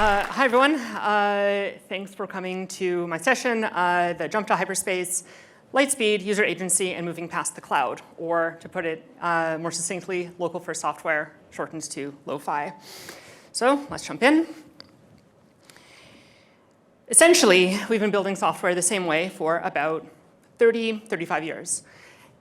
Hi, everyone. Thanks for coming to my session, the Jump to Hyperspace, Lightspeed, User Agency, and Moving Past the Cloud, or to put it more succinctly, local first software, shortened to LoFi. So let's jump in. Essentially, we've been building software the same way for about 30, 35 years.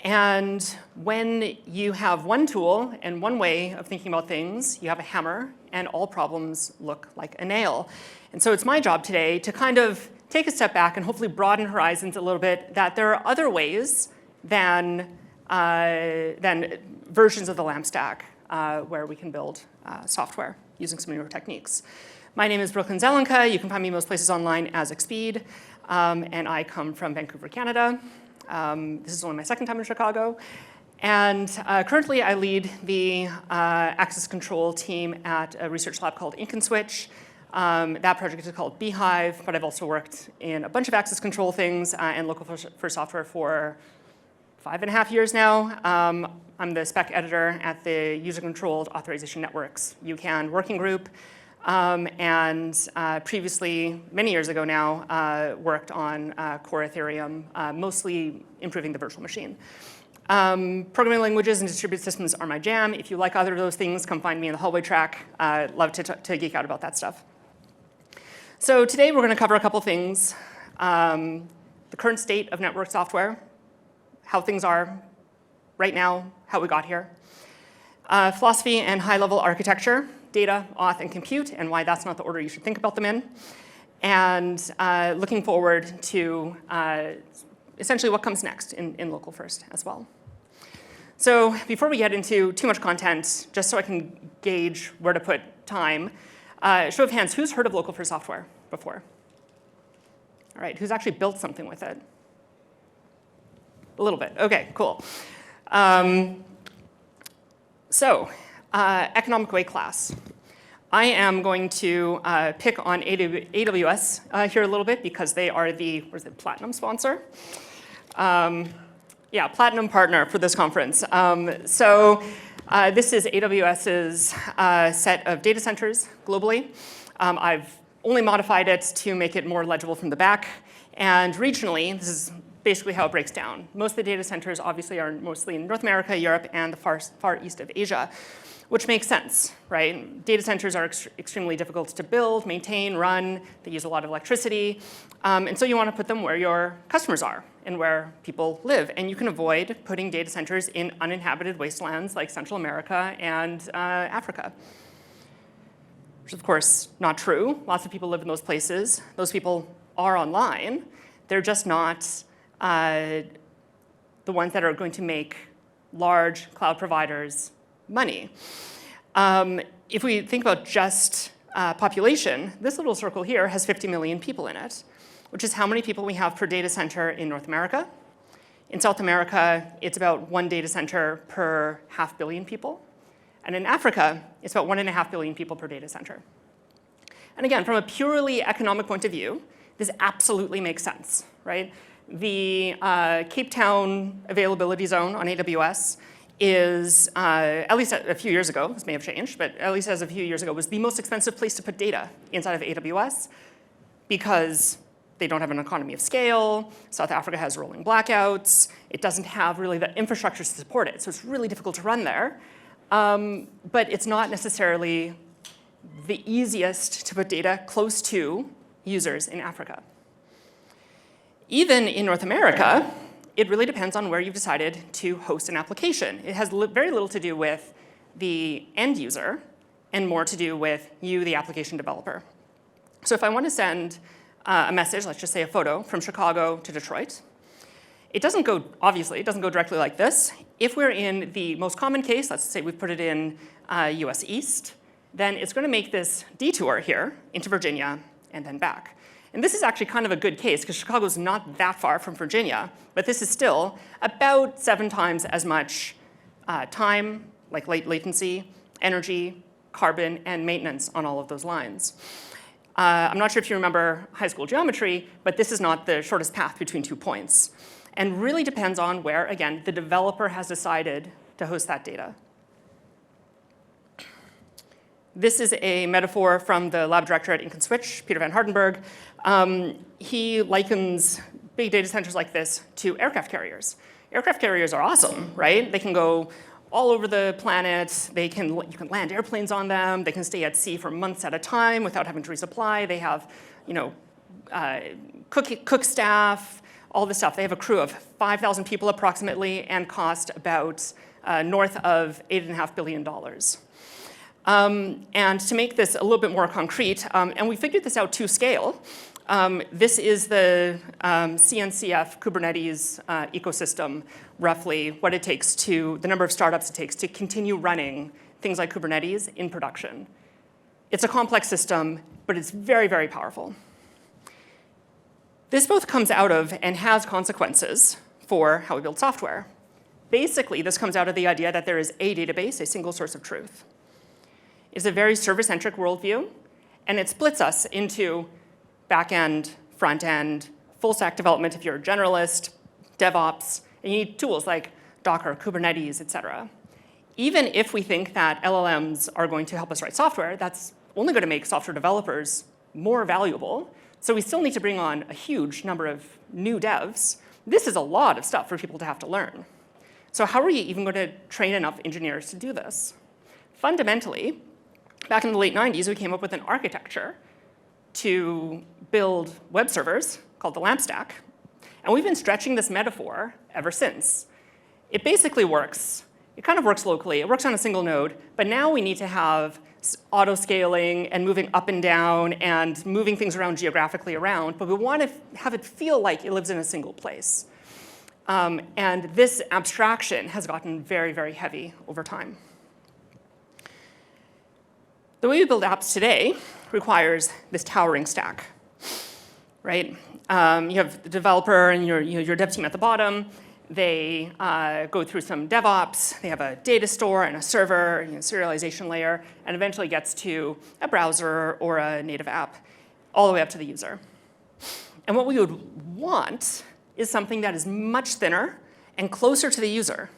And when you have one tool and one way of thinking about things, you have a hammer, and all problems look like a nail. And so it's my job today to kind of take a step back and hopefully broaden horizons a little bit, that there are other ways than versions of the LAMP stack where we can build software using some newer techniques. My name is Zelenka. You can find me most places online as Xpeed, and I come from Vancouver, Canada. This is only my second time in Chicago. And currently, I lead the access control team at a research lab called Ink and Switch. That project is called Beehive, but I've also worked in a bunch of access control things and local first software for 5.5 years now. I'm the spec editor at the User-Controlled Authorization Networks UCAN working group. And previously, many years ago now, worked on core Ethereum, mostly improving the virtual machine. Programming languages and distributed systems are my jam. If you like either of those things, come find me in the hallway track. I'd love to geek out about that stuff. So today, we're going to cover a couple things. The current state of network software, how things are right now, how we got here. Philosophy and high-level architecture, data, auth, and compute, and why that's not the order you should think about them in. And looking forward to essentially what comes next in local first as well. So before we get into too much content, just so I can gauge where to put time, show of hands, who's heard of local first software before? All right, who's actually built something with it? A little bit. OK, cool. Economic weight class. I am going to pick on AWS here a little bit because they are the, platinum sponsor? Yeah, platinum partner for this conference. This is AWS's set of data centers globally. I've only modified it to make it more legible from the back. And regionally, this is basically how it breaks down. Most of the data centers obviously are mostly in North America, Europe, and the far east of Asia, which makes sense, right? Data centers are extremely difficult to build, maintain, run. They use a lot of electricity. And so you want to put them where your customers are and where people live. And you can avoid putting data centers in uninhabited wastelands like Central America and Africa, which is, of course, not true. Lots of people live in those places. Those people are online. They're just not the ones that are going to make large cloud providers money. If we think about just population, this little circle here has 50 million people in it, which is how many people we have per data center in North America. In South America, it's about 1 data center per 500 million people. And in Africa, it's about 1.5 billion people per data center. And again, from a purely economic point of view, this absolutely makes sense, right? The Cape Town availability zone on AWS is, at least a few years ago, this may have changed, but at least as of a few years ago, was the most expensive place to put data inside of AWS because they don't have an economy of scale. South Africa has rolling blackouts. It doesn't have really the infrastructure to support it, so it's really difficult to run there. But it's not necessarily the easiest to put data close to users in Africa. Even in North America, it really depends on where you've decided to host an application. It has very little to do with the end user and more to do with you, the application developer. So if I want to send a message, let's just say a photo, from Chicago to Detroit, it doesn't go, obviously, it doesn't go directly like this. If we're in the most common case, let's say we put it in US East, then it's going to make this detour here into Virginia and then back. And this is actually kind of a good case, because Chicago's not that far from Virginia, but this is still about 7 times as much time, like latency, energy, carbon, and maintenance on all of those lines. I'm not sure if you remember high school geometry, but this is not the shortest path between 2 points. And really depends on where, again, the developer has decided to host that data. This is a metaphor from the lab director at Ink and Switch, Peter van Hardenberg. He likens big data centers like this to aircraft carriers. Aircraft carriers are awesome, right? They can go all over the planet. You can land airplanes on them. They can stay at sea for months at a time without having to resupply. They have, cook staff, all this stuff. They have a crew of 5,000 people approximately and cost about north of $8.5 billion. And to make this a little bit more concrete, and we figured this out to scale, this is the CNCF Kubernetes ecosystem, roughly what it takes the number of startups it takes to continue running things like Kubernetes in production. It's a complex system, but it's very, very powerful. This both comes out of and has consequences for how we build software. Basically, this comes out of the idea that there is a database, a single source of truth. It's a very server-centric worldview, and it splits us into back-end, front-end, full-stack development if you're a generalist, DevOps, and you need tools like Docker, Kubernetes, et cetera. Even if we think that LLMs are going to help us write software, that's only going to make software developers more valuable. So we still need to bring on a huge number of new devs. This is a lot of stuff for people to have to learn. So how are you even going to train enough engineers to do this? Fundamentally, back in the late 90s, we came up with an architecture to build web servers called the LAMP stack. And we've been stretching this metaphor ever since. It basically works. It kind of works locally. It works on a single node. But now we need to have auto-scaling and moving up and down and moving things around geographically around. But we want to have it feel like it lives in a single place. And this abstraction has gotten very, very heavy over time. The way we build apps today requires this towering stack, right? You have the developer and your dev team at the bottom. They go through some DevOps. They have a data store and a server, serialization layer, and eventually gets to a browser or a native app, all the way up to the user. And what we would want is something that is much thinner and closer to the user.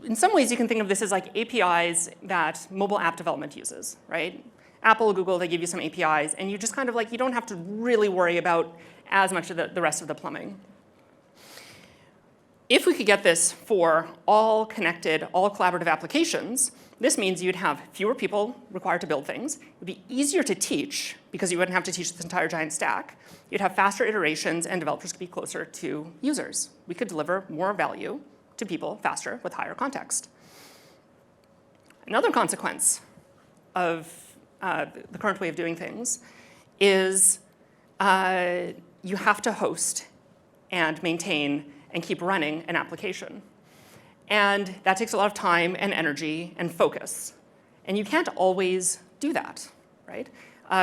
In some ways, you can think of this as like APIs that mobile app development uses, right? Apple, Google, they give you some APIs, and you just kind of like, you don't have to really worry about as much of the rest of the plumbing. If we could get this for all connected, all collaborative applications, this means you'd have fewer people required to build things. It would be easier to teach because you wouldn't have to teach this entire giant stack. You'd have faster iterations, and developers could be closer to users. We could deliver more value to people faster with higher context. Another consequence of the current way of doing things is you have to host and maintain and keep running an application. And that takes a lot of time and energy and focus. And you can't always do that, right?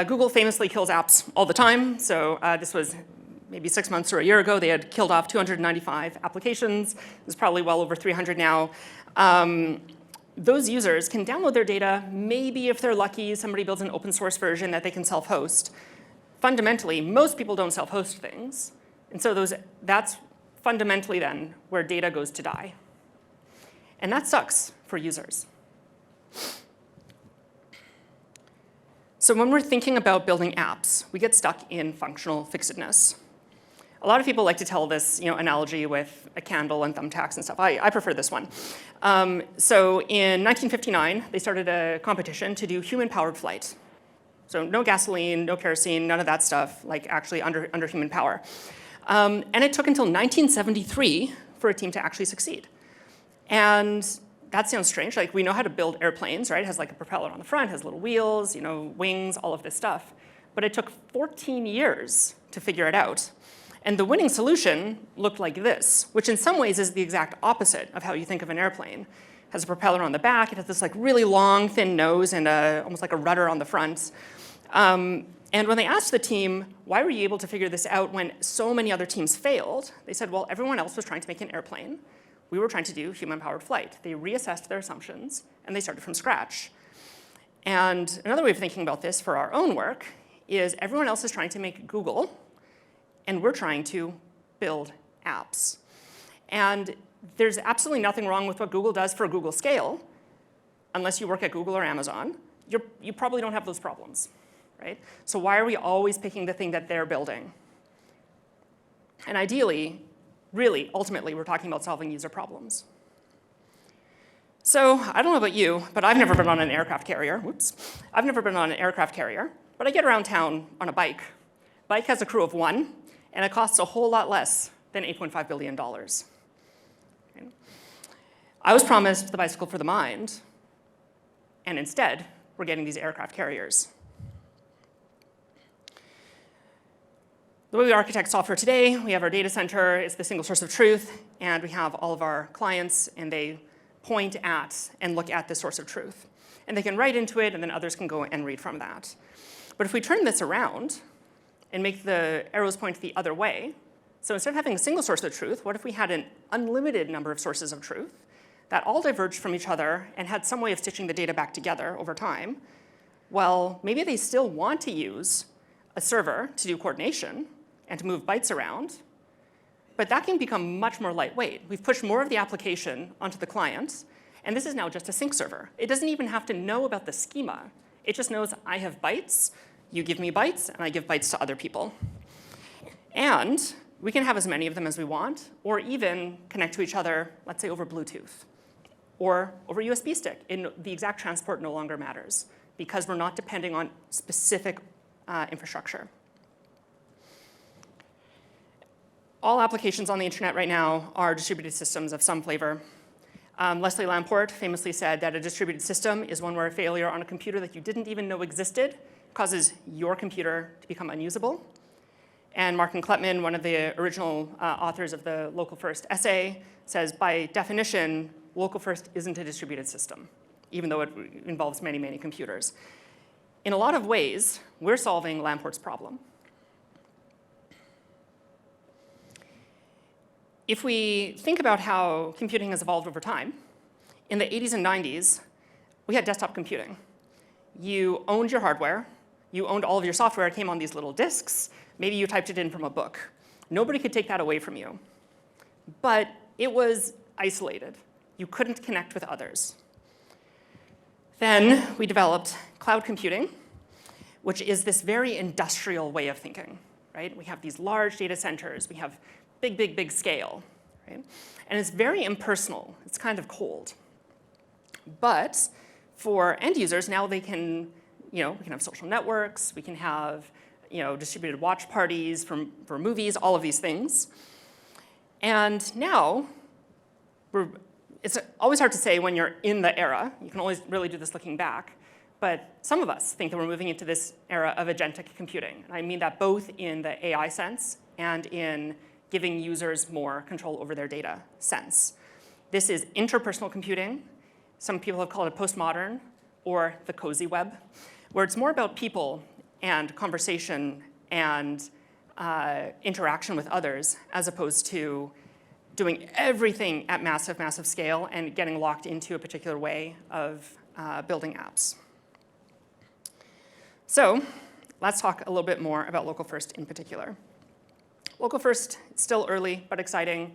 Google famously kills apps all the time. So this was maybe 6 months or a year ago. They had killed off 295 applications. There's probably well over 300 now. Those users can download their data. Maybe if they're lucky, somebody builds an open source version that they can self-host. Fundamentally, most people don't self-host things. And so that's fundamentally then where data goes to die. And that sucks for users. So when we're thinking about building apps, we get stuck in functional fixedness. A lot of people like to tell this analogy with a candle and thumbtacks and stuff. I prefer this one. So in 1959, they started a competition to do human-powered flight. So no gasoline, no kerosene, none of that stuff, like actually under human power. And it took until 1973 for a team to actually succeed. And that sounds strange. Like, we know how to build airplanes, right? It has like a propeller on the front, has little wheels, wings, all of this stuff. But it took 14 years to figure it out. And the winning solution looked like this, which in some ways is the exact opposite of how you think of an airplane. It has a propeller on the back. It has this like really long, thin nose and almost like a rudder on the front. And when they asked the team, why were you able to figure this out when so many other teams failed? They said, well, everyone else was trying to make an airplane. We were trying to do human-powered flight. They reassessed their assumptions, and they started from scratch. And another way of thinking about this for our own work is everyone else is trying to make Google, and we're trying to build apps. And there's absolutely nothing wrong with what Google does for Google scale, unless you work at Google or Amazon. you probably don't have those problems, right? So why are we always picking the thing that they're building? And ideally, really, ultimately, we're talking about solving user problems. So I don't know about you, but I've never been on an aircraft carrier. Whoops. I've never been on an aircraft carrier, but I get around town on a bike. Bike has a crew of 1, and it costs a whole lot less than $8.5 billion. I was promised the bicycle for the mind, and instead, we're getting these aircraft carriers. The way we architect software today, we have our data center, it's the single source of truth, and we have all of our clients, and they point at and look at the source of truth. And they can write into it, and then others can go and read from that. But if we turn this around and make the arrows point the other way, so instead of having a single source of truth, what if we had an unlimited number of sources of truth that all diverged from each other and had some way of stitching the data back together over time? Well, maybe they still want to use a server to do coordination and to move bytes around, but that can become much more lightweight. We've pushed more of the application onto the client, and this is now just a sync server. It doesn't even have to know about the schema. It just knows I have bytes, you give me bytes, and I give bytes to other people. And we can have as many of them as we want, or even connect to each other, let's say over Bluetooth, or over USB stick. The exact transport no longer matters, because we're not depending on specific infrastructure. All applications on the internet right now are distributed systems of some flavor. Leslie Lamport famously said that a distributed system is one where a failure on a computer that you didn't even know existed causes your computer to become unusable. And Martin Kleppmann, one of the original authors of the Local First essay, says by definition, Local First isn't a distributed system, even though it involves many, many computers. In a lot of ways, we're solving Lamport's problem. If we think about how computing has evolved over time, in the 80s and 90s, we had desktop computing. You owned your hardware. You owned all of your software. It came on these little disks. Maybe you typed it in from a book. Nobody could take that away from you. But it was isolated. You couldn't connect with others. Then we developed cloud computing, which is this very industrial way of thinking, right? We have these large data centers. We have big, big, big scale, right? And it's very impersonal. It's kind of cold. But for end users, now they can, we can have social networks. We can have, distributed watch parties for movies, all of these things. And now, it's always hard to say when you're in the era. You can always really do this looking back. But some of us think that we're moving into this era of agentic computing. And I mean that both in the AI sense and in giving users more control over their data sense. This is interpersonal computing. Some people have called it postmodern, or the cozy web, where it's more about people and conversation and interaction with others, as opposed to doing everything at massive, massive scale and getting locked into a particular way of building apps. So let's talk a little bit more about Local First in particular. Local First, still early, but exciting.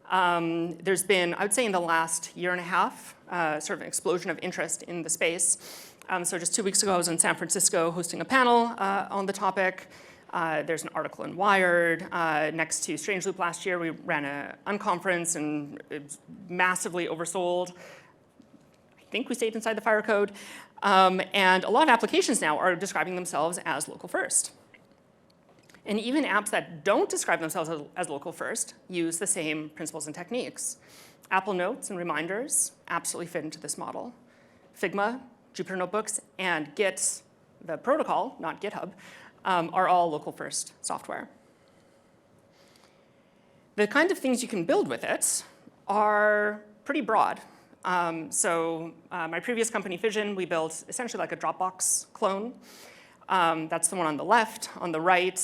There's been, I would say in the last year and a half, sort of an explosion of interest in the space. So just 2 weeks ago, I was in San Francisco hosting a panel on the topic. There's an article in Wired. Next to Strange Loop last year, we ran an unconference, and it was massively oversold. I think we stayed inside the fire code. And a lot of applications now are describing themselves as Local First. And even apps that don't describe themselves as Local First use the same principles and techniques. Apple Notes and Reminders absolutely fit into this model. Figma, Jupyter Notebooks, and Git, the protocol, not GitHub, are all Local First software. The kind of things you can build with it are pretty broad. My previous company, Fission, we built essentially like a Dropbox clone. That's the one on the left. On the right,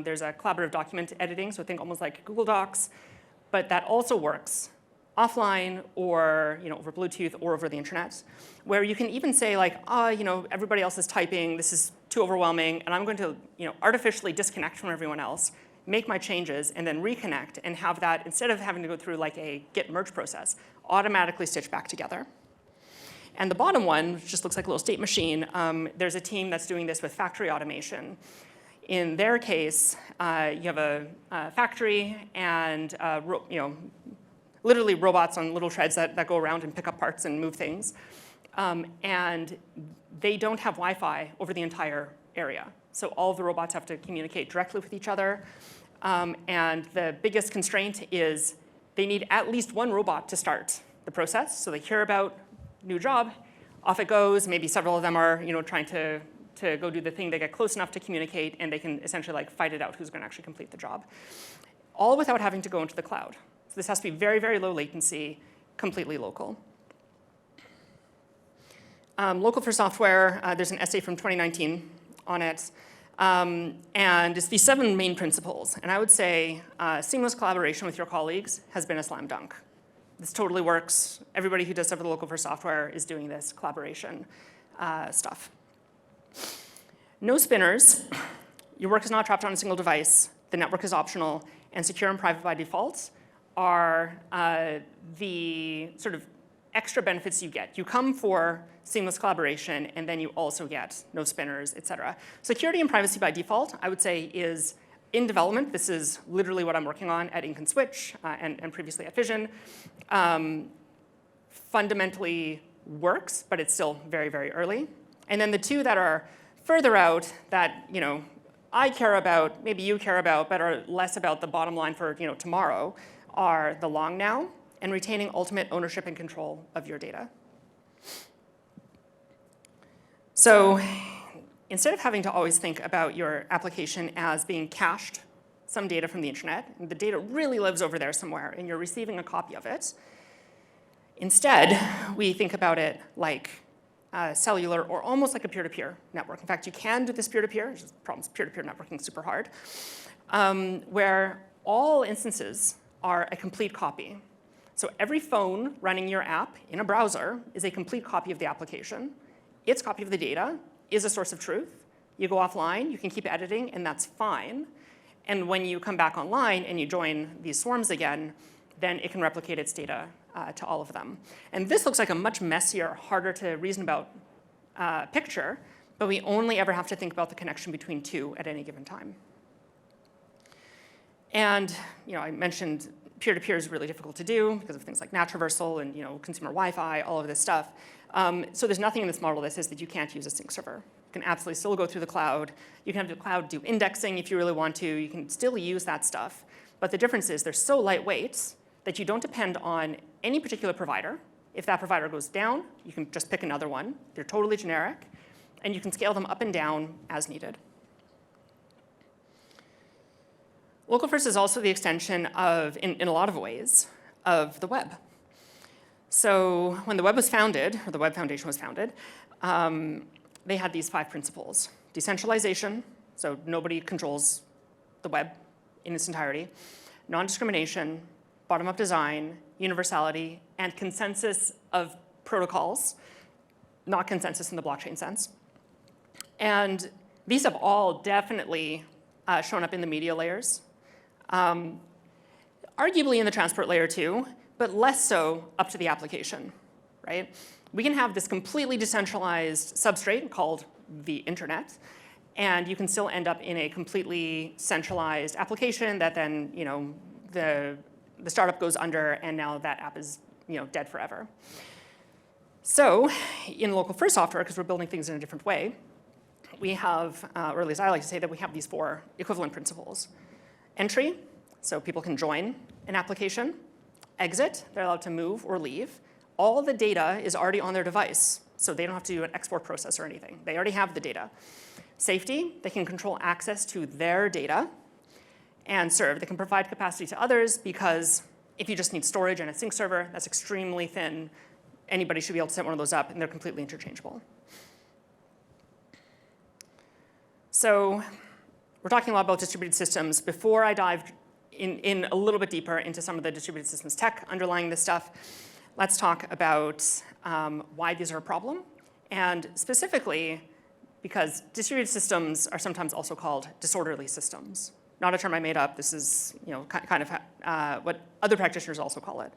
there's a collaborative document editing, so think almost like Google Docs. But that also works offline or over Bluetooth or over the internet, where you can even say like, everybody else is typing, this is too overwhelming, and I'm going to artificially disconnect from everyone else, make my changes, and then reconnect, and have that, instead of having to go through like a git merge process, automatically stitch back together. And the bottom one, which just looks like a little state machine, there's a team that's doing this with factory automation. In their case, you have a factory and literally robots on little treads that go around and pick up parts and move things. And they don't have Wi-Fi over the entire area. So all of the robots have to communicate directly with each other. And the biggest constraint is they need at least one robot to start the process. So they hear about new job, off it goes. Maybe several of them are trying to go do the thing. They get close enough to communicate, and they can essentially fight it out who's going to actually complete the job. All without having to go into the cloud. So this has to be very, very low latency, completely local. Local for software, there's an essay from 2019 on it. And it's these 7 main principles. And I would say seamless collaboration with your colleagues has been a slam dunk. This totally works. Everybody who does stuff with local for software is doing this collaboration stuff. No spinners. Your work is not trapped on a single device. The network is optional. And secure and private by default are the sort of extra benefits you get. You come for seamless collaboration, and then you also get no spinners, et cetera. Security and privacy by default, I would say, is in development. This is literally what I'm working on at Ink and Switch and previously at Fission. Fundamentally works, but it's still very, very early. And then the 2 that are further out that I care about, maybe you care about, but are less about the bottom line for tomorrow, are the long now and retaining ultimate ownership and control of your data. So instead of having to always think about your application as being cached some data from the internet, and the data really lives over there somewhere, and you're receiving a copy of it, instead, we think about it like cellular or almost like a peer-to-peer network. In fact, you can do this peer-to-peer, just the problem is peer-to-peer networking is super hard, where all instances are a complete copy. So every phone running your app in a browser is a complete copy of the application. Its copy of the data is a source of truth. You go offline, you can keep editing, and that's fine. And when you come back online and you join these swarms again, then it can replicate its data to all of them. And this looks like a much messier, harder to reason about picture, but we only ever have to think about the connection between 2 at any given time. And I mentioned peer-to-peer is really difficult to do because of things like NAT traversal and consumer Wi-Fi, all of this stuff. So there's nothing in this model that says that you can't use a sync server. You can absolutely still go through the cloud. You can have the cloud do indexing if you really want to. You can still use that stuff. But the difference is they're so lightweight that you don't depend on any particular provider. If that provider goes down, you can just pick another one. They're totally generic. And you can scale them up and down as needed. Local first is also the extension of, in a lot of ways, of the web. So when the web was founded, or the Web Foundation was founded, they had these 5 principles. Decentralization, so nobody controls the web in its entirety. Non-discrimination, bottom-up design, universality, and consensus of protocols, not consensus in the blockchain sense. And these have all definitely shown up in the media layers. Arguably in the transport layer too, but less so up to the application, right? We can have this completely decentralized substrate called the internet, and you can still end up in a completely centralized application that then, the startup goes under, and now that app is, dead forever. So in local first software, because we're building things in a different way, we have, or at least I like to say that we have these 4 equivalent principles. Entry, so people can join an application. Exit, they're allowed to move or leave. All the data is already on their device, so they don't have to do an export process or anything. They already have the data. Safety, they can control access to their data. And serve, they can provide capacity to others because if you just need storage and a sync server, that's extremely thin. Anybody should be able to set one of those up, and they're completely interchangeable. So we're talking a lot about distributed systems. Before I dive in a little bit deeper into some of the distributed systems tech underlying this stuff, let's talk about why these are a problem. And specifically, because distributed systems are sometimes also called disorderly systems. Not a term I made up. This is kind of what other practitioners also call it.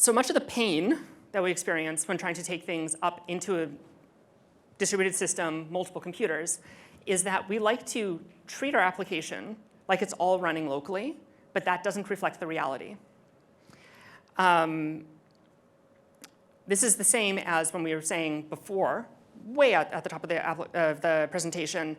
So much of the pain that we experience when trying to take things up into a distributed system, multiple computers, is that we like to treat our application like it's all running locally, but that doesn't reflect the reality. This is the same as when we were saying before, way out at the top of the presentation,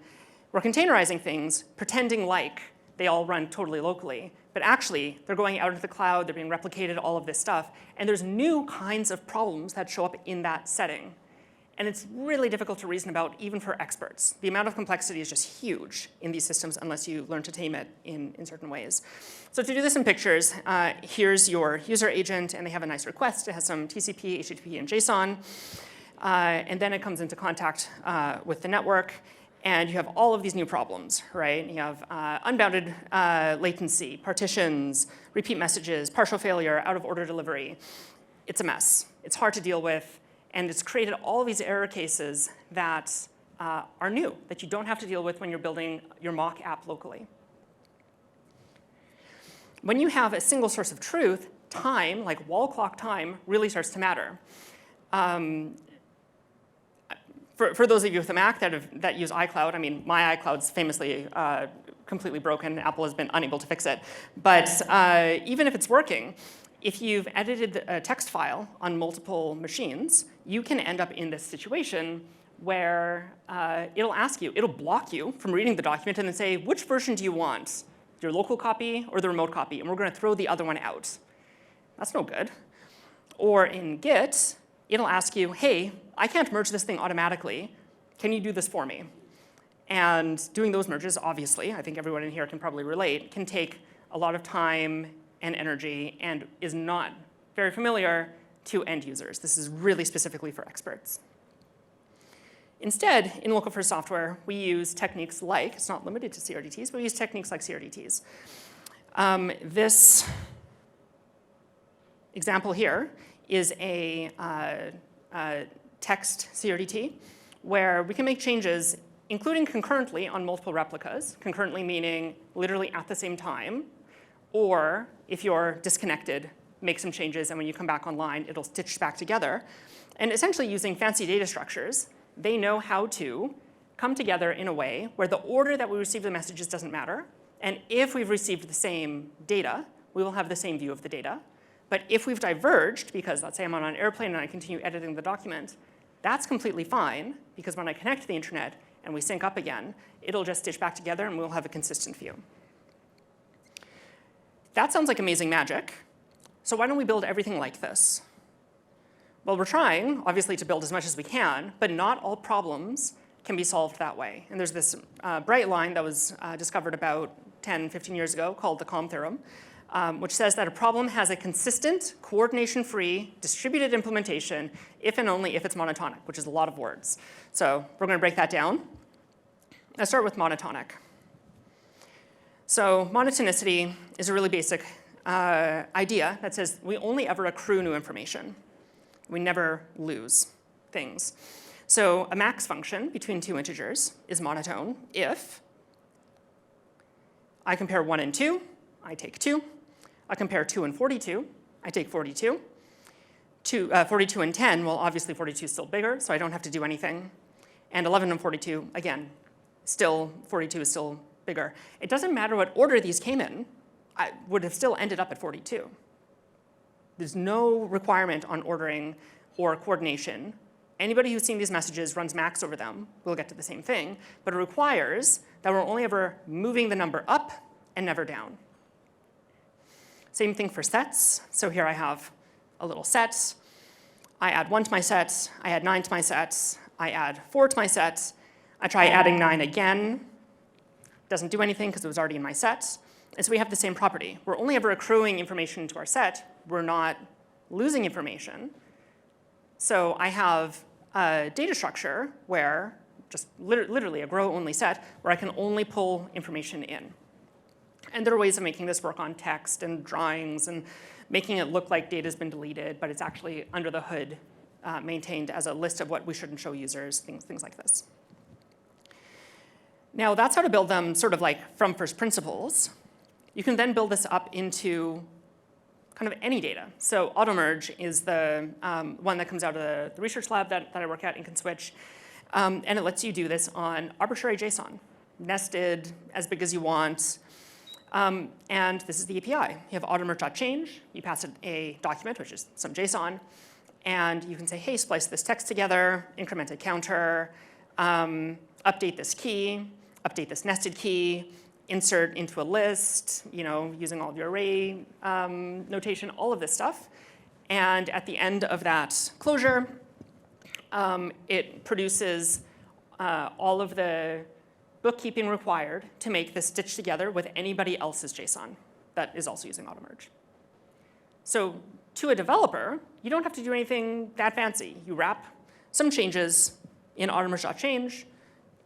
we're containerizing things, pretending like they all run totally locally. But actually, they're going out into the cloud, they're being replicated, all of this stuff. And there's new kinds of problems that show up in that setting. And it's really difficult to reason about, even for experts. The amount of complexity is just huge in these systems unless you learn to tame it in certain ways. So to do this in pictures, here's your user agent, and they have a nice request. It has some TCP, HTTP, and JSON. And then it comes into contact with the network. And you have all of these new problems, right? You have unbounded latency, partitions, repeat messages, partial failure, out-of-order delivery. It's a mess. It's hard to deal with. And it's created all these error cases that are new, that you don't have to deal with when you're building your mock app locally. When you have a single source of truth, time, like wall clock time, really starts to matter. For those of you with a Mac that use iCloud, I mean, my iCloud's famously completely broken. Apple has been unable to fix it. But even if it's working, if you've edited a text file on multiple machines, you can end up in this situation where it'll ask you, it'll block you from reading the document and then say, which version do you want? Your local copy or the remote copy? And we're going to throw the other one out. That's no good. Or in Git, it'll ask you, hey, I can't merge this thing automatically. Can you do this for me? And doing those merges, obviously, I think everyone in here can probably relate, can take a lot of time and energy and is not very familiar to end users. This is really specifically for experts. Instead, in local first software, we use techniques like, it's not limited to CRDTs, but we use techniques like CRDTs. This example here is a text CRDT where we can make changes, including concurrently on multiple replicas, concurrently meaning literally at the same time, or if you're disconnected, make some changes, and when you come back online, it'll stitch back together. And essentially using fancy data structures, they know how to come together in a way where the order that we receive the messages doesn't matter. And if we've received the same data, we will have the same view of the data. But if we've diverged, because let's say I'm on an airplane and I continue editing the document, that's completely fine, because when I connect to the internet and we sync up again, it'll just stitch back together and we'll have a consistent view. That sounds like amazing magic. So why don't we build everything like this? Well, we're trying, obviously, to build as much as we can, but not all problems can be solved that way. And there's this bright line that was discovered about 10, 15 years ago called the COM theorem, which says that a problem has a consistent, coordination-free, distributed implementation if and only if it's monotonic, which is a lot of words. So we're going to break that down. Let's start with monotonic. So monotonicity is a really basic idea that says we only ever accrue new information. We never lose things. So a max function between two integers is monotone if I compare 1 and 2, I take 2. I compare 2 and 42, I take 42. 42 and 10, well, obviously 42 is still bigger, so I don't have to do anything. And 11 and 42, again, still 42 is still bigger. It doesn't matter what order these came in, I would have still ended up at 42. There's no requirement on ordering or coordination. Anybody who's seen these messages runs max over them. We'll get to the same thing. But it requires that we're only ever moving the number up and never down. Same thing for sets. So here I have a little set. I add 1 to my set. I add 9 to my set. I add 4 to my set. I try adding 9 again. Doesn't do anything because it was already in my set. And so we have the same property. We're only ever accruing information to our set. We're not losing information. So I have a data structure where, just literally a grow-only set, where I can only pull information in. And there are ways of making this work on text and drawings and making it look like data's been deleted, but it's actually under the hood maintained as a list of what we shouldn't show users, things like this. Now, that's how to build them sort of like from first principles. You can then build this up into kind of any data. So AutoMerge is the one that comes out of the research lab that I work at in ConSwitch. And it lets you do this on arbitrary JSON, nested, as big as you want. And this is the API. You have AutoMerge.change. You pass it a document, which is some JSON. And you can say, hey, splice this text together, increment a counter, update this key, update this nested key, insert into a list, using all of your array notation, all of this stuff. And at the end of that closure, it produces all of the bookkeeping required to make this stitch together with anybody else's JSON that is also using AutoMerge. So to a developer, you don't have to do anything that fancy. You wrap some changes in AutoMerge.change,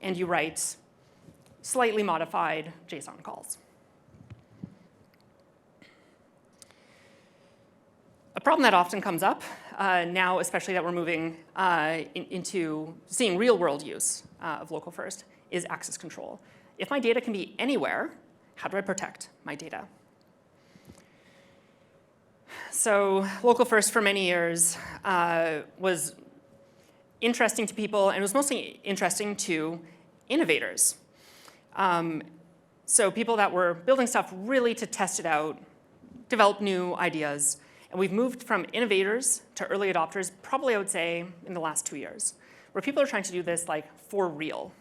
and you write slightly modified JSON calls. A problem that often comes up now, especially that we're moving into seeing real-world use of local first, is access control. If my data can be anywhere, how do I protect my data? So local first for many years was interesting to people, and it was mostly interesting to innovators. So people that were building stuff really to test it out, develop new ideas. And we've moved from innovators to early adopters, probably I would say in the last 2 years, where people are trying to do this like for real.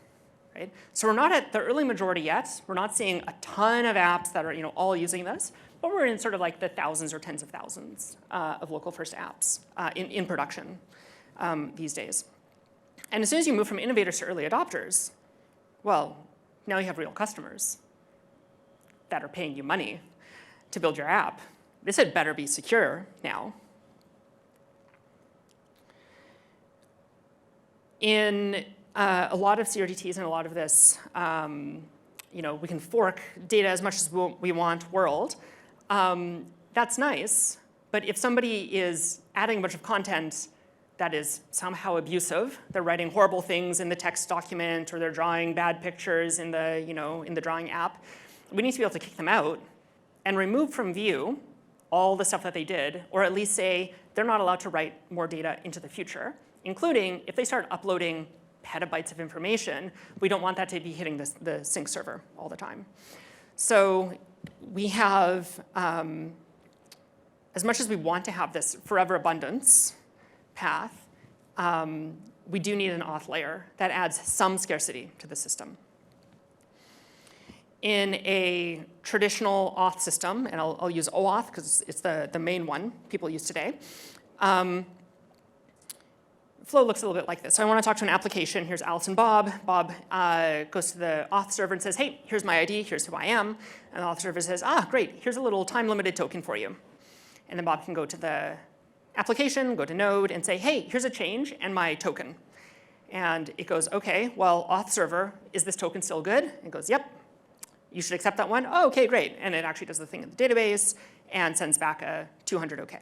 Right? So we're not at the early majority yet. We're not seeing a ton of apps that are all using this, but we're in sort of like the thousands or tens of thousands of local first apps in production these days. And as soon as you move from innovators to early adopters, well, now you have real customers that are paying you money to build your app. This had better be secure now. In a lot of CRDTs and a lot of this, we can fork data as much as we want world. That's nice, but if somebody is adding a bunch of content that is somehow abusive, they're writing horrible things in the text document, or they're drawing bad pictures in the drawing app, we need to be able to kick them out and remove from view all the stuff that they did, or at least say they're not allowed to write more data into the future, including if they start uploading petabytes of information, we don't want that to be hitting the sync server all the time. So we have, as much as we want to have this forever abundance path, we do need an auth layer that adds some scarcity to the system. In a traditional auth system, and I'll use OAuth because it's the main one people use today, flow looks a little bit like this. So I want to talk to an application. Here's Alice and Bob. Bob goes to the auth server and says, hey, here's my ID. Here's who I am. And the auth server says, great. Here's a little time-limited token for you. And then Bob can go to the application, go to Node, and say, hey, here's a change and my token. And it goes, OK, well, auth server, is this token still good? And it goes, yep. You should accept that one. Oh, OK, great. And it actually does the thing in the database and sends back a 200 OK.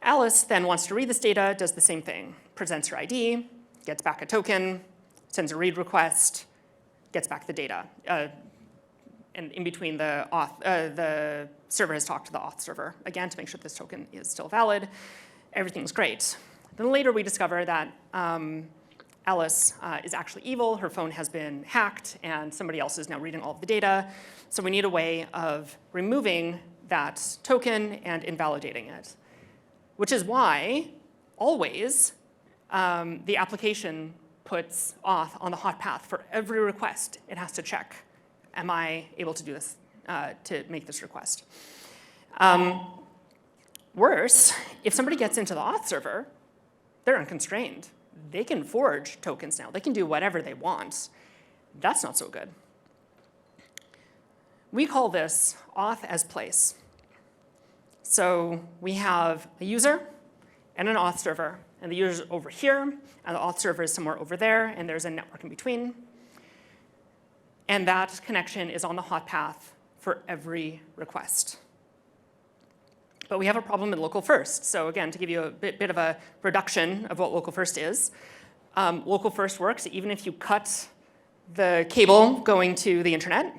Alice then wants to read this data, does the same thing. Presents her ID, gets back a token, sends a read request, gets back the data. And in between, the server has talked to the auth server, again, to make sure this token is still valid. Everything's great. Then later we discover that Alice is actually evil. Her phone has been hacked, and somebody else is now reading all of the data. So we need a way of removing that token and invalidating it. Which is why, always, the application puts auth on the hot path for every request. It has to check, am I able to do this, to make this request? Worse, if somebody gets into the auth server, they're unconstrained. They can forge tokens now. They can do whatever they want. That's not so good. We call this auth as place. So we have a user and an auth server. And the user's over here, and the auth server is somewhere over there, and there's a network in between. And that connection is on the hot path for every request. But we have a problem in local first. So again, to give you a bit of a reduction of what local first is, local first works even if you cut the cable going to the internet.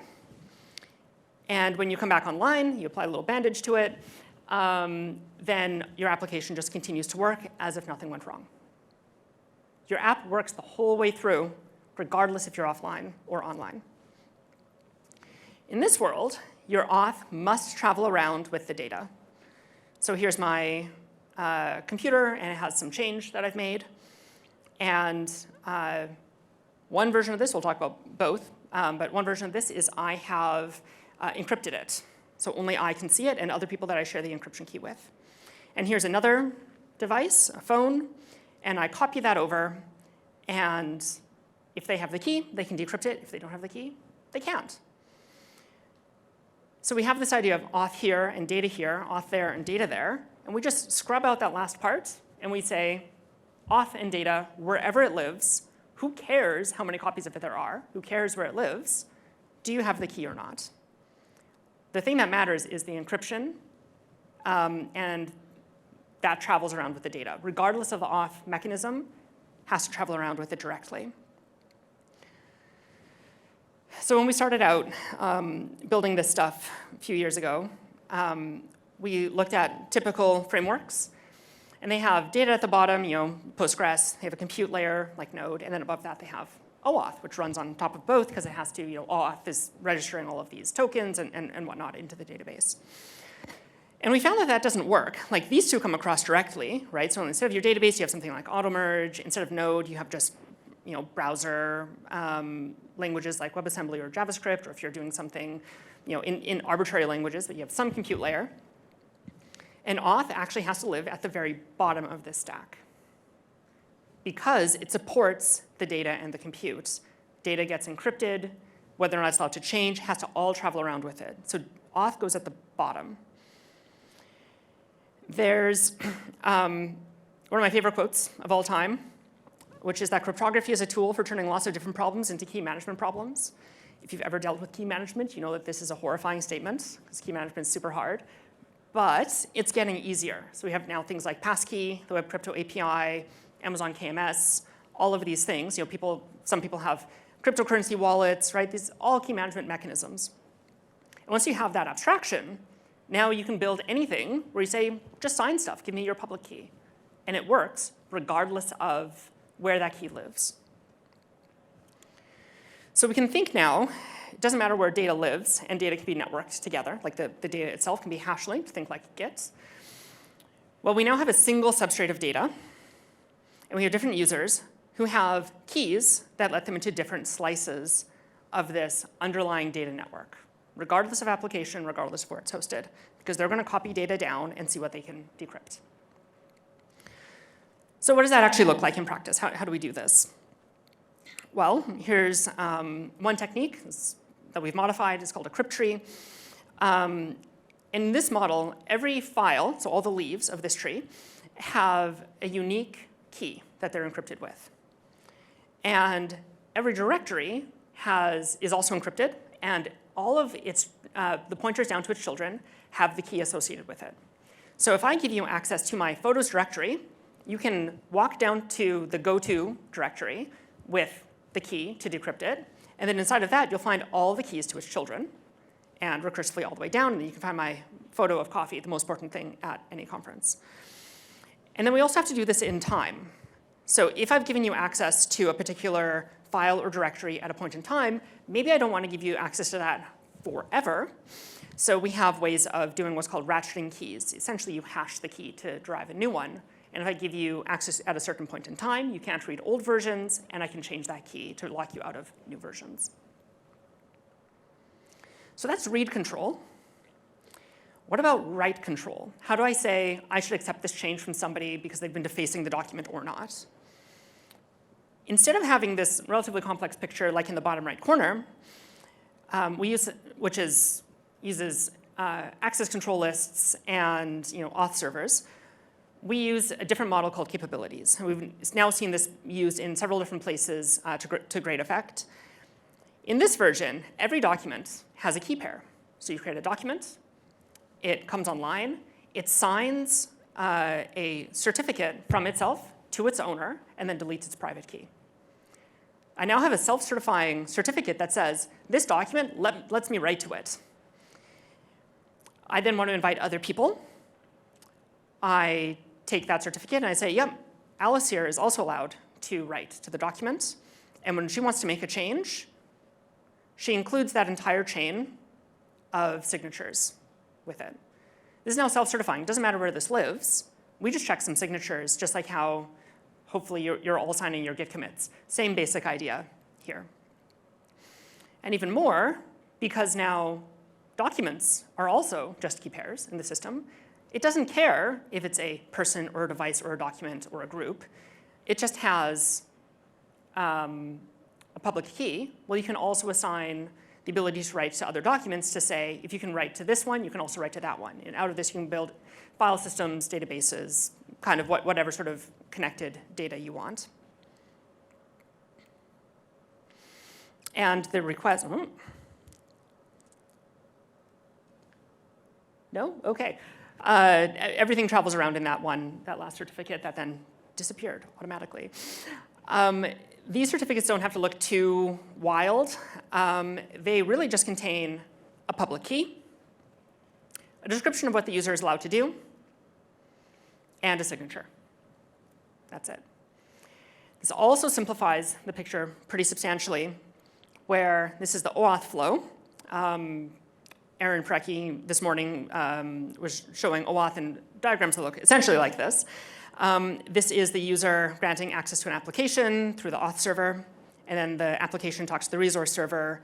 And when you come back online, you apply a little bandage to it, then your application just continues to work as if nothing went wrong. Your app works the whole way through, regardless if you're offline or online. In this world, your auth must travel around with the data. So here's my computer, and it has some change that I've made. And one version of this, we'll talk about both, but one version of this is I have encrypted it. So only I can see it and other people that I share the encryption key with. And here's another device, a phone, and I copy that over. And if they have the key, they can decrypt it. If they don't have the key, they can't. So we have this idea of auth here and data here, auth there and data there. And we just scrub out that last part, and we say auth and data wherever it lives. Who cares how many copies of it there are? Who cares where it lives? Do you have the key or not? The thing that matters is the encryption, and that travels around with the data. Regardless of the auth mechanism, has to travel around with it directly. So when we started out building this stuff a few years ago, we looked at typical frameworks. And they have data at the bottom, Postgres. They have a compute layer like Node. And then above that, they have OAuth, which runs on top of both because it has to, OAuth is registering all of these tokens and whatnot into the database. And we found that that doesn't work. Like these two come across directly, right? So instead of your database, you have something like auto-merge. Instead of Node, you have just browser languages like WebAssembly or JavaScript, or if you're doing something in arbitrary languages, but you have some compute layer. And auth actually has to live at the very bottom of this stack because it supports the data and the compute. Data gets encrypted. Whether or not it's allowed to change has to all travel around with it. So auth goes at the bottom. There's one of my favorite quotes of all time, which is that cryptography is a tool for turning lots of different problems into key management problems. If you've ever dealt with key management, you know that this is a horrifying statement because key management is super hard. But it's getting easier. So we have now things like Passkey, the Web Crypto API, Amazon KMS, all of these things. Some people have cryptocurrency wallets, right? These are all key management mechanisms. And once you have that abstraction, now you can build anything where you say, just sign stuff, give me your public key. And it works regardless of where that key lives. So we can think now, it doesn't matter where data lives, and data can be networked together. Like the data itself can be hash linked, think like Git. Well, we now have a single substrate of data, and we have different users who have keys that let them into different slices of this underlying data network, regardless of application, regardless of where it's hosted, because they're going to copy data down and see what they can decrypt. So what does that actually look like in practice? How do we do this? Well, here's one technique that we've modified. It's called a crypt tree. In this model, every file, so all the leaves of this tree, have a unique key that they're encrypted with. And every directory is also encrypted, and all of the pointers down to its children have the key associated with it. So if I give you access to my photos directory, you can walk down to the GOTO directory with the key to decrypt it. And then inside of that, you'll find all the keys to its children, and recursively all the way down. And then you can find my photo of coffee, the most important thing at any conference. And then we also have to do this in time. So if I've given you access to a particular file or directory at a point in time, maybe I don't want to give you access to that forever. So we have ways of doing what's called ratcheting keys. Essentially, you hash the key to derive a new one. And if I give you access at a certain point in time, you can't read old versions, and I can change that key to lock you out of new versions. So that's read control. What about write control? How do I say I should accept this change from somebody because they've been defacing the document or not? Instead of having this relatively complex picture like in the bottom right corner, which uses access control lists and auth servers, we use a different model called capabilities. We've now seen this used in several different places to great effect. In this version, every document has a key pair. So you create a document, it comes online, it signs a certificate from itself to its owner, and then deletes its private key. I now have a self-certifying certificate that says, this document lets me write to it. I then want to invite other people. I take that certificate and I say, yep, Alice here is also allowed to write to the document. And when she wants to make a change, she includes that entire chain of signatures with it. This is now self-certifying. It doesn't matter where this lives. We just check some signatures, just like how hopefully you're all signing your Git commits. Same basic idea here. And even more, because now documents are also just key pairs in the system, it doesn't care if it's a person or a device or a document or a group. It just has a public key. Well, you can also assign the ability to write to other documents to say, if you can write to this one, you can also write to that one. And out of this, you can build file systems, databases, kind of whatever sort of connected data you want. And the request, no? OK. Everything travels around in that last certificate that then disappeared automatically. These certificates don't have to look too wild. They really just contain a public key, a description of what the user is allowed to do, and a signature. That's it. This also simplifies the picture pretty substantially, where this is the OAuth flow. Aaron Parecki this morning was showing OAuth in diagrams that look essentially like this. This is the user granting access to an application through the auth server, and then the application talks to the resource server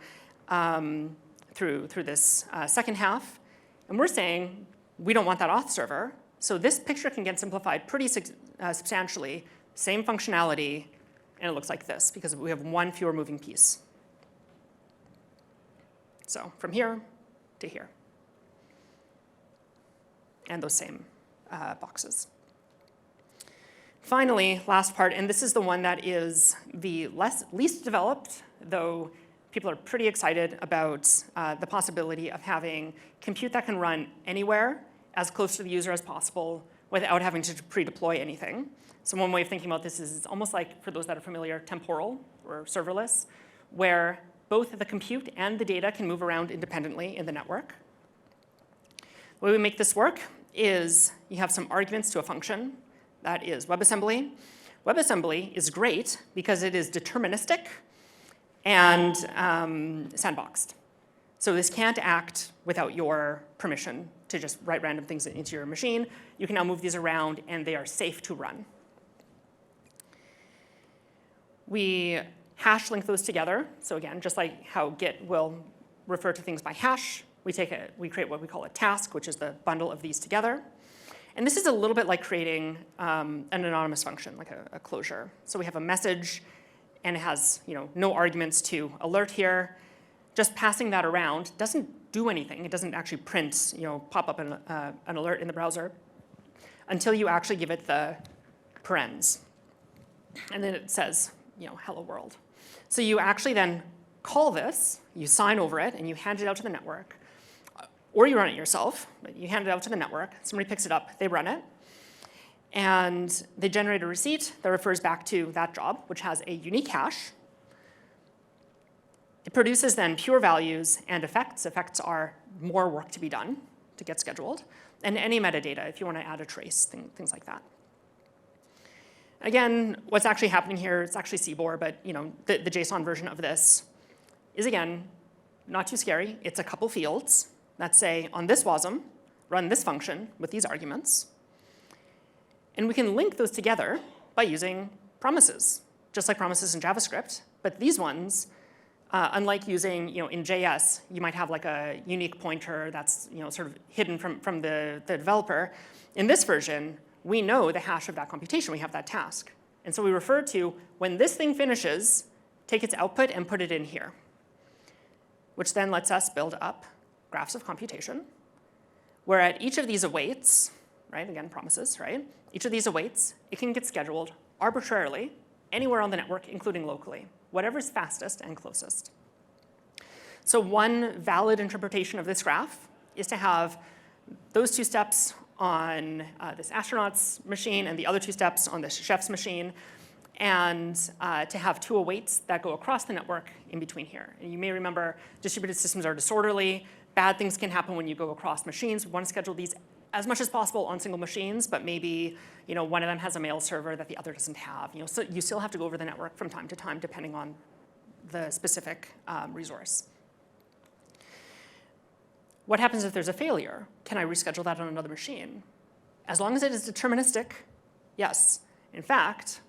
through this second half. And we're saying we don't want that auth server, so this picture can get simplified pretty substantially, same functionality, and it looks like this because we have one fewer moving piece. So from here to here, and those same boxes. Finally, last part, and this is the one that is the least developed, though people are pretty excited about the possibility of having compute that can run anywhere as close to the user as possible without having to pre-deploy anything. So one way of thinking about this is it's almost like, for those that are familiar, temporal or serverless, where both the compute and the data can move around independently in the network. The way we make this work is you have some arguments to a function. That is WebAssembly. WebAssembly is great because it is deterministic and sandboxed. So this can't act without your permission to just write random things into your machine. You can now move these around, and they are safe to run. We hash link those together. So again, just like how Git will refer to things by hash, we create what we call a task, which is the bundle of these together. And this is a little bit like creating an anonymous function, like a closure. So we have a message, and it has no arguments to alert here. Just passing that around doesn't do anything. It doesn't actually print, pop up an alert in the browser until you actually give it the parens. And then it says, hello world. So you actually then call this, you sign over it, and you hand it out to the network. Or you run it yourself, but you hand it out to the network. Somebody picks it up, they run it. And they generate a receipt that refers back to that job, which has a unique hash. It produces then pure values and effects. Effects are more work to be done to get scheduled. And any metadata, if you want to add a trace, things like that. Again, what's actually happening here, it's actually CBOR, but the JSON version of this is, again, not too scary. It's a couple fields that say, on this WASM, run this function with these arguments. And we can link those together by using promises, just like promises in JavaScript. But these ones, unlike using, in JS, you might have like a unique pointer that's sort of hidden from the developer. In this version, we know the hash of that computation. We have that task. And so we refer to, when this thing finishes, take its output and put it in here, which then lets us build up graphs of computation, where at each of these awaits, right, again, promises, right? Each of these awaits, it can get scheduled arbitrarily anywhere on the network, including locally, whatever's fastest and closest. So one valid interpretation of this graph is to have those two steps on this astronaut's machine and the other two steps on this chef's machine and to have two awaits that go across the network in between here. And you may remember distributed systems are disorderly. Bad things can happen when you go across machines. We want to schedule these as much as possible on single machines, but maybe one of them has a mail server that the other doesn't have. So you still have to go over the network from time to time, depending on the specific resource. What happens if there's a failure? Can I reschedule that on another machine? As long as it is deterministic, yes. In fact,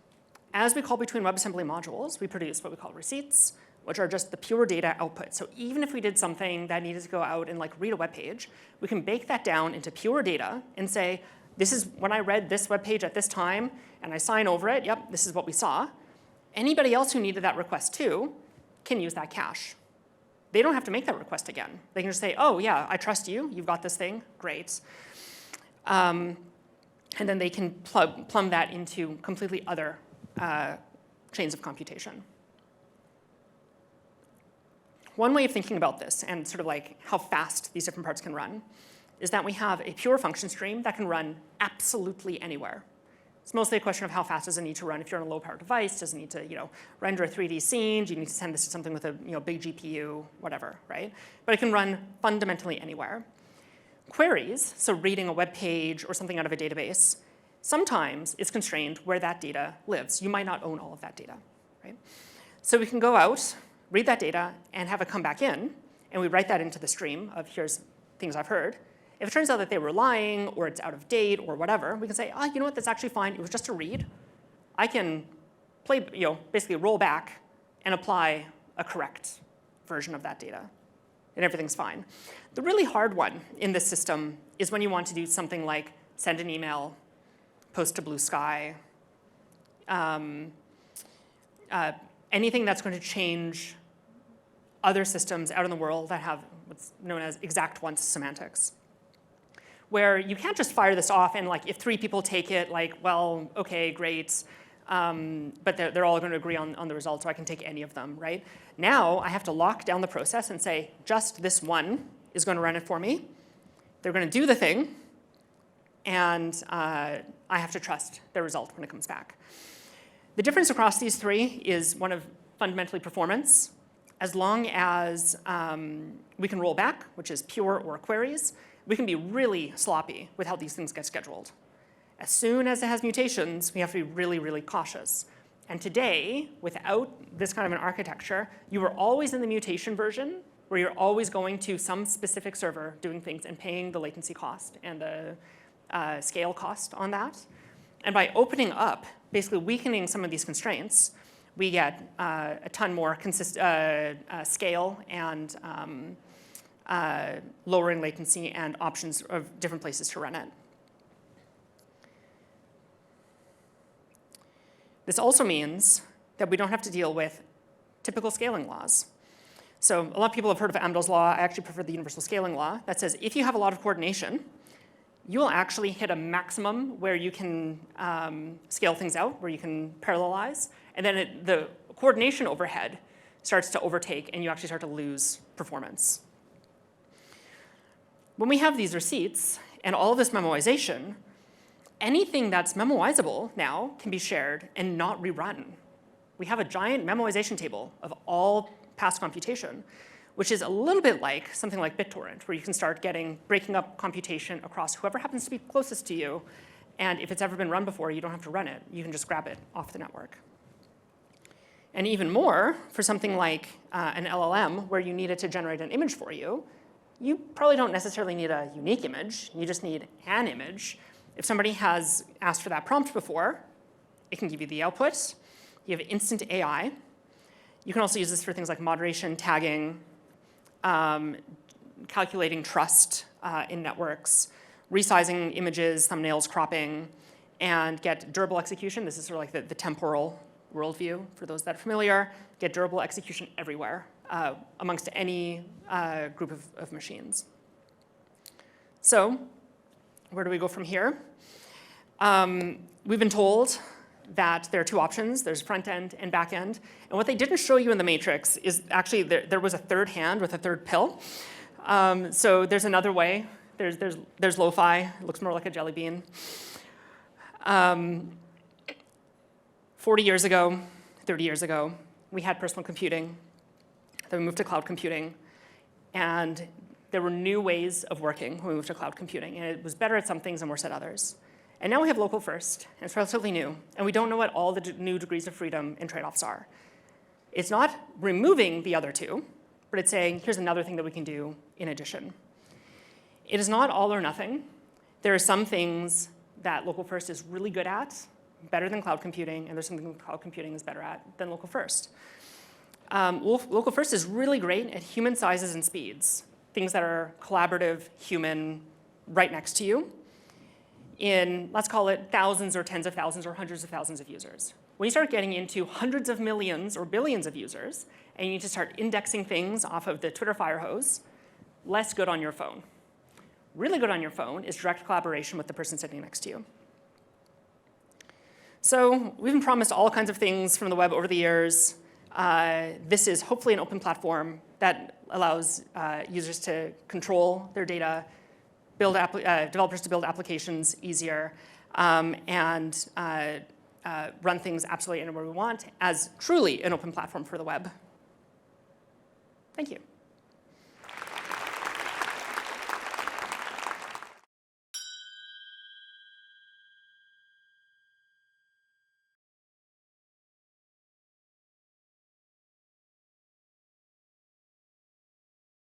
as we call between WebAssembly modules, we produce what we call receipts, which are just the pure data output. So even if we did something that needed to go out and read a web page, we can bake that down into pure data and say, this is when I read this web page at this time, and I sign over it, yep, this is what we saw. Anybody else who needed that request too can use that cache. They don't have to make that request again. They can just say, oh yeah, I trust you, you've got this thing, great. And then they can plumb that into completely other chains of computation. One way of thinking about this, and sort of how fast these different parts can run, is that we have a pure function stream that can run absolutely anywhere. It's mostly a question of how fast does it need to run. If you're on a low-power device, does it need to render a 3D scene? Do you need to send this to something with a big GPU, whatever, right? But it can run fundamentally anywhere. Queries, so reading a web page or something out of a database, sometimes it's constrained where that data lives. You might not own all of that data, right? So we can go out, read that data, and have it come back in, and we write that into the stream of here's things I've heard. If it turns out that they were lying, or it's out of date, or whatever, we can say, you know what, that's actually fine. It was just a read. I can play, basically roll back and apply a correct version of that data, and everything's fine. The really hard one in this system is when you want to do something like send an email, post to Blue Sky, anything that's going to change other systems out in the world that have what's known as exact once semantics, where you can't just fire this off and if 3 people take it, well, okay, great, but they're all going to agree on the result, so I can take any of them, right? Now I have to lock down the process and say, just this one is going to run it for me. They're going to do the thing, and I have to trust their result when it comes back. The difference across these 3 is one of fundamentally performance. As long as we can roll back, which is pure or queries, we can be really sloppy with how these things get scheduled. As soon as it has mutations, we have to be really, really cautious. And today, without this kind of an architecture, you are always in the mutation version, where you're always going to some specific server doing things and paying the latency cost and the scale cost on that. And by opening up, basically weakening some of these constraints, we get a ton more scale and lowering latency and options of different places to run it. This also means that we don't have to deal with typical scaling laws. So a lot of people have heard of Amdahl's law. I actually prefer the universal scaling law that says if you have a lot of coordination, you will actually hit a maximum where you can scale things out, where you can parallelize, and then the coordination overhead starts to overtake, and you actually start to lose performance. When we have these receipts and all of this memoization, anything that's memoizable now can be shared and not rerun. We have a giant memoization table of all past computation, which is a little bit like something like BitTorrent, where you can start breaking up computation across whoever happens to be closest to you. And if it's ever been run before, you don't have to run it. You can just grab it off the network. And even more, for something like an LLM, where you need it to generate an image for you, you probably don't necessarily need a unique image. You just need an image. If somebody has asked for that prompt before, it can give you the output. You have instant AI. You can also use this for things like moderation, tagging, calculating trust in networks, resizing images, thumbnails, cropping, and get durable execution. This is sort of like the temporal worldview, for those that are familiar. Get durable execution everywhere, amongst any group of machines. So where do we go from here? We've been told that there are 2 options. There's front end and back end. And what they didn't show you in the matrix is actually there was a third hand with a third pill. So there's another way. There's LoFi. It looks more like a jelly bean. 40 years ago, 30 years ago, we had personal computing. Then we moved to cloud computing. And there were new ways of working when we moved to cloud computing. And it was better at some things and worse at others. And now we have local first, and it's relatively new. And we don't know what all the new degrees of freedom and trade-offs are. It's not removing the other two, but it's saying, here's another thing that we can do in addition. It is not all or nothing. There are some things that local first is really good at, better than cloud computing, and there's something cloud computing is better at than local first. Local first is really great at human sizes and speeds, things that are collaborative, human, right next to you, in, let's call it, thousands or tens of thousands or hundreds of thousands of users. When you start getting into hundreds of millions or billions of users, and you need to start indexing things off of the Twitter fire hose, less good on your phone. Really good on your phone is direct collaboration with the person sitting next to you. So we've been promised all kinds of things from the web over the years. This is hopefully an open platform that allows users to control their data, developers to build applications easier, and run things absolutely anywhere we want as truly an open platform for the web. Thank you.